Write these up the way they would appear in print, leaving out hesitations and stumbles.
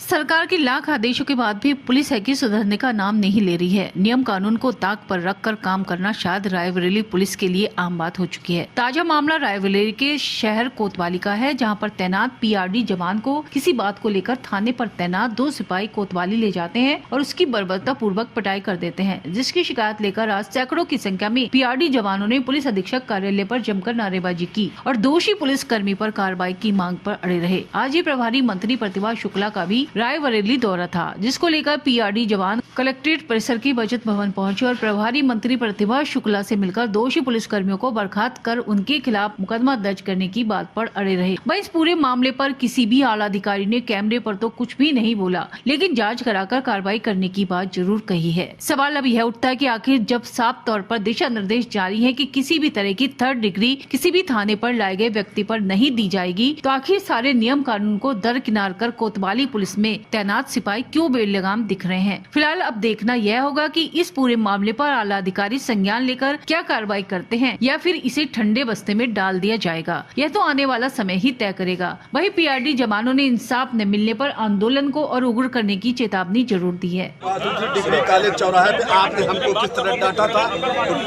सरकार के लाख आदेशों के बाद भी पुलिस है कि सुधरने का नाम नहीं ले रही है। नियम कानून को ताक पर रखकर काम करना शायद रायबरेली पुलिस के लिए आम बात हो चुकी है। ताजा मामला रायबरेली के शहर कोतवाली का है, जहां पर तैनात पीआरडी जवान को किसी बात को लेकर थाने पर तैनात 2 सिपाही कोतवाली ले जाते हैं और उसकी बर्बरता पूर्वक पिटाई कर देते हैं, जिसकी शिकायत लेकर आज सैकड़ों की संख्या में पीआरडी जवानों ने पुलिस अधीक्षक कार्यालय पर जमकर नारेबाजी की और दोषी पुलिस कर्मी पर कार्रवाई की मांग पर अड़े रहे। आज ही प्रभारी मंत्री प्रतिभा शुक्ला का भी रायबरेली दौरा था, जिसको लेकर पीआरडी जवान कलेक्ट्रेट परिसर की बचत भवन पहुंचे और प्रभारी मंत्री प्रतिभा शुक्ला से मिलकर दोषी पुलिस कर्मियों को बर्खास्त कर उनके खिलाफ मुकदमा दर्ज करने की बात पर अड़े रहे। वहीं इस पूरे मामले पर किसी भी आला अधिकारी ने कैमरे पर तो कुछ भी नहीं बोला, लेकिन जांच कराकर कार्रवाई करने की बात जरूर कही है। सवाल अब यह उठता है कि आखिर जब साफ तौर पर दिशा निर्देश जारी है कि किसी भी तरह की 3rd डिग्री किसी भी थाने पर लाए गए व्यक्ति पर नहीं दी जाएगी, तो आखिर सारे नियम कानून को दरकिनार कर कोतवाली पुलिस में तैनात सिपाही क्यों बेलगाम दिख रहे हैं। फिलहाल अब देखना यह होगा कि इस पूरे मामले पर आला अधिकारी संज्ञान लेकर क्या कार्रवाई करते हैं या फिर इसे ठंडे बस्ते में डाल दिया जाएगा। यह तो आने वाला समय ही तय करेगा। वहीं पीआरडी जवानों ने इंसाफ न मिलने पर आंदोलन को और उग्र करने की चेतावनी जरूर दी है। डिग्री कॉलेज चौराहे पे आपने हमको किस तरह डांटा था?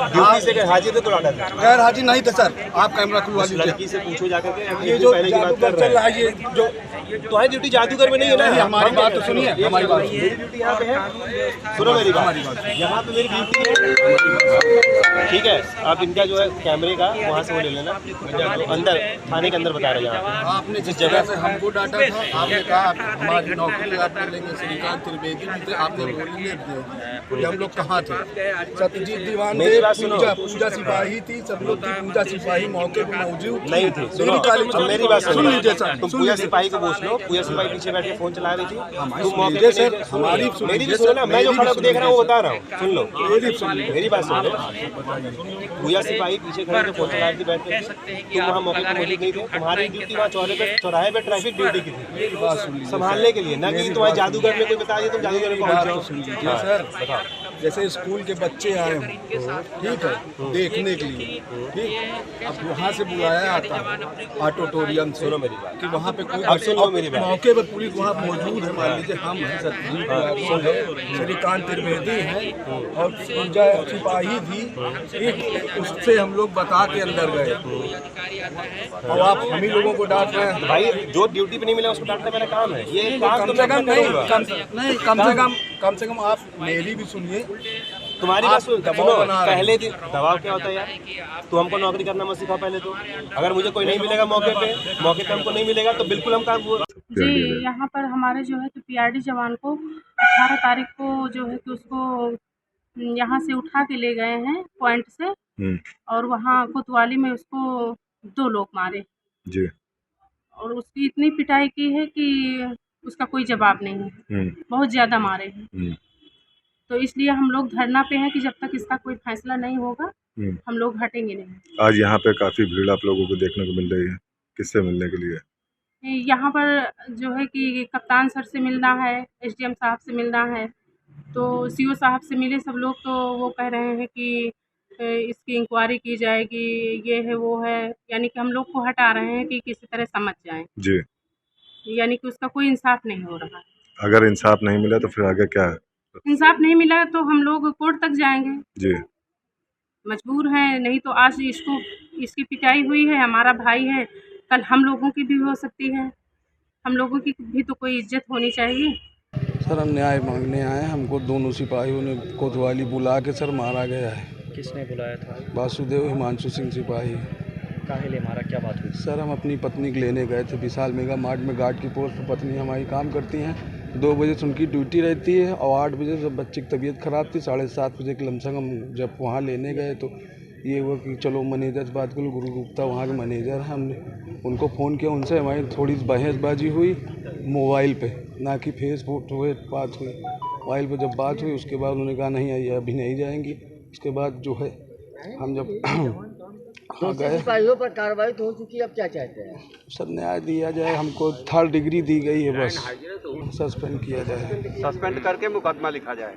ड्यूटी से हाजिर थे तो डांटा था? गैर हाजिर नहीं था सर। आप कैमरा खुलवा लीजिए। लड़की से पूछो जाकर के, ये जो जादूगर चल रहा है, ये जो तुम्हारी ड्यूटी जादूगर में नहीं है ना। हमारी बात तो सुनिए, हमारी बात मेरी ड्यूटी यहाँ पे है। सुनो मेरी बात, यहाँ पे मेरी ड्यूटी है, ठीक है। आप इनका जो है कैमरे का वहाँ से वो ले लेना, जो अंदर थाने के अंदर बता रहे हैं। आपने जिस जगह से हमको डांटा था, आपने कहा हमारी नौकरी आप ले लेंगे। श्रीकांत त्रिवेदी भी थे, आपने बोलने दिए। हम लोग कहाँ थे? सत्यजीत दीवान थे, पूजा सिपाही थी, सब लोग थी। पूजा सिपाही मौके पर मौजूद नहीं थे। मेरी बात सुन लीजिए सर। तुम पूजा सिपाही को पूछ लो, पूजा सिपाही पीछे बैठ के फोन चला रही थी। तुम मौके पे सर, हमारी मेरी भी सुनो ना, मैं जो खड़ा देख रहा हूँ बता रहा हूँ, सुन लो मेरी बात सुन लो। पूजा सिपाही पीछे खड़े थे, फोन चला रही थी बैठ के। तुम वहाँ मौके पर मौजूद नहीं थे। तुम्हारी ड्यूटी वहाँ चौराहे पे ट्रैफिक ड्यूटी की थी, संभालने के लिए, न कि तुम्हारे जादूगर में कोई बता दिया तुम जादूगर में पहुँच जाओ। सर जैसे स्कूल के बच्चे आए हों, ठीक है, देखने के लिए, ठीक। अब वहाँ से बुलाया आता ऑडिटोरियम से, सुनो मेरी बात कि वहाँ पे कोई अब सुनो मेरी बात। मौके पर पुलिस वहाँ मौजूद है। मान लीजिए हम हैं, सत्यजीत है, श्रीकांत त्रिवेदी हैं और पूजा सिपाही थी, ठीक। उससे हम लोग बता के अंदर गए और आप हम ही लोगों को डांट रहे हैं। भाई जो ड्यूटी पे नहीं मिला उसको डांटना मेरा काम है। ये काम कम से कम नहीं, कम से कम आप मेरी भी सुनिए। तुम्हारी बात सुनो, पहले दिन दबाव क्या होता है यार? तो हमको नौकरी करना मत सिखाओ पहले तो। अगर मुझे कोई नहीं मिलेगा मौके पे हमको नहीं मिलेगा तो बिल्कुल हम काम। जी, यहाँ पर हमारे जो है कि पीआरडी जवान को 18 तारीख को जो है कि उसको यहाँ से उठा के ले गए हैं पॉइंट से, और वहाँ कोतवाली में उसको 2 लोग मारे जी, और उसकी इतनी पिटाई की है कि उसका कोई जवाब नहीं है। बहुत ज़्यादा मारे हैं। तो इसलिए हम लोग धरना पे हैं कि जब तक इसका कोई फैसला नहीं होगा हम लोग हटेंगे नहीं। आज यहाँ पे काफ़ी भीड़ आप लोगों को देखने को मिल रही है, किससे मिलने के लिए? यहाँ पर जो है कि कप्तान सर से मिलना है, एसडीएम साहब से मिलना है, तो सीओ साहब से मिले सब लोग। तो वो कह रहे हैं कि इसकी इंक्वायरी की जाएगी, ये है वो है, यानी कि हम लोग को हटा रहे हैं कि किसी तरह समझ जाएं जी, यानी कि उसका कोई इंसाफ नहीं हो रहा है। अगर इंसाफ नहीं मिला तो फिर आगे क्या है? इंसाफ नहीं मिला तो हम लोग कोर्ट तक जाएंगे जी, मजबूर हैं। नहीं तो आज इसकी पिटाई हुई है, हमारा भाई है, कल हम लोगों की भी हो सकती है। हम लोगों की भी तो कोई इज्जत होनी चाहिए। सर हम न्याय मांगने आए हैं। हमको दोनों सिपाहियों ने कोतवाली बुला के सर मारा गया है। किसने बुलाया था? वासुदेव हिमांशु सिंह सिपाही। काहे ले मारा, क्या बात हुई? सर हम अपनी पत्नी को लेने गए थे विशाल मेगा मार्ट में, गार्ड की पोस्ट पर पत्नी हमारी काम करती हैं। 2 बजे से उनकी ड्यूटी रहती है और 8 बजे जब बच्चे की तबीयत ख़राब थी, 7:30 बजे के लमसम हम जब वहाँ लेने गए तो ये हुआ कि चलो मैनेजर से बात करो। गुरु गुप्ता वहाँ के मैनेजर हैं, हमने उनको फ़ोन किया, उनसे हमारी थोड़ी बहसबाजी हुई मोबाइल पे, ना कि फेसबुक हुए बात हुई। मोबाइल पे जब बात हुई उसके बाद उन्होंने कहा नहीं आइए अभी नहीं जाएंगी। उसके बाद जो है हम जब गए, सिपाहियों पर कार्रवाई तो हो चुकी है, अब क्या चाहते हैं? सर न्याय दिया जाए, हमको 3rd डिग्री दी गई है, बस सस्पेंड किया जाए, सस्पेंड करके मुकदमा लिखा जाए।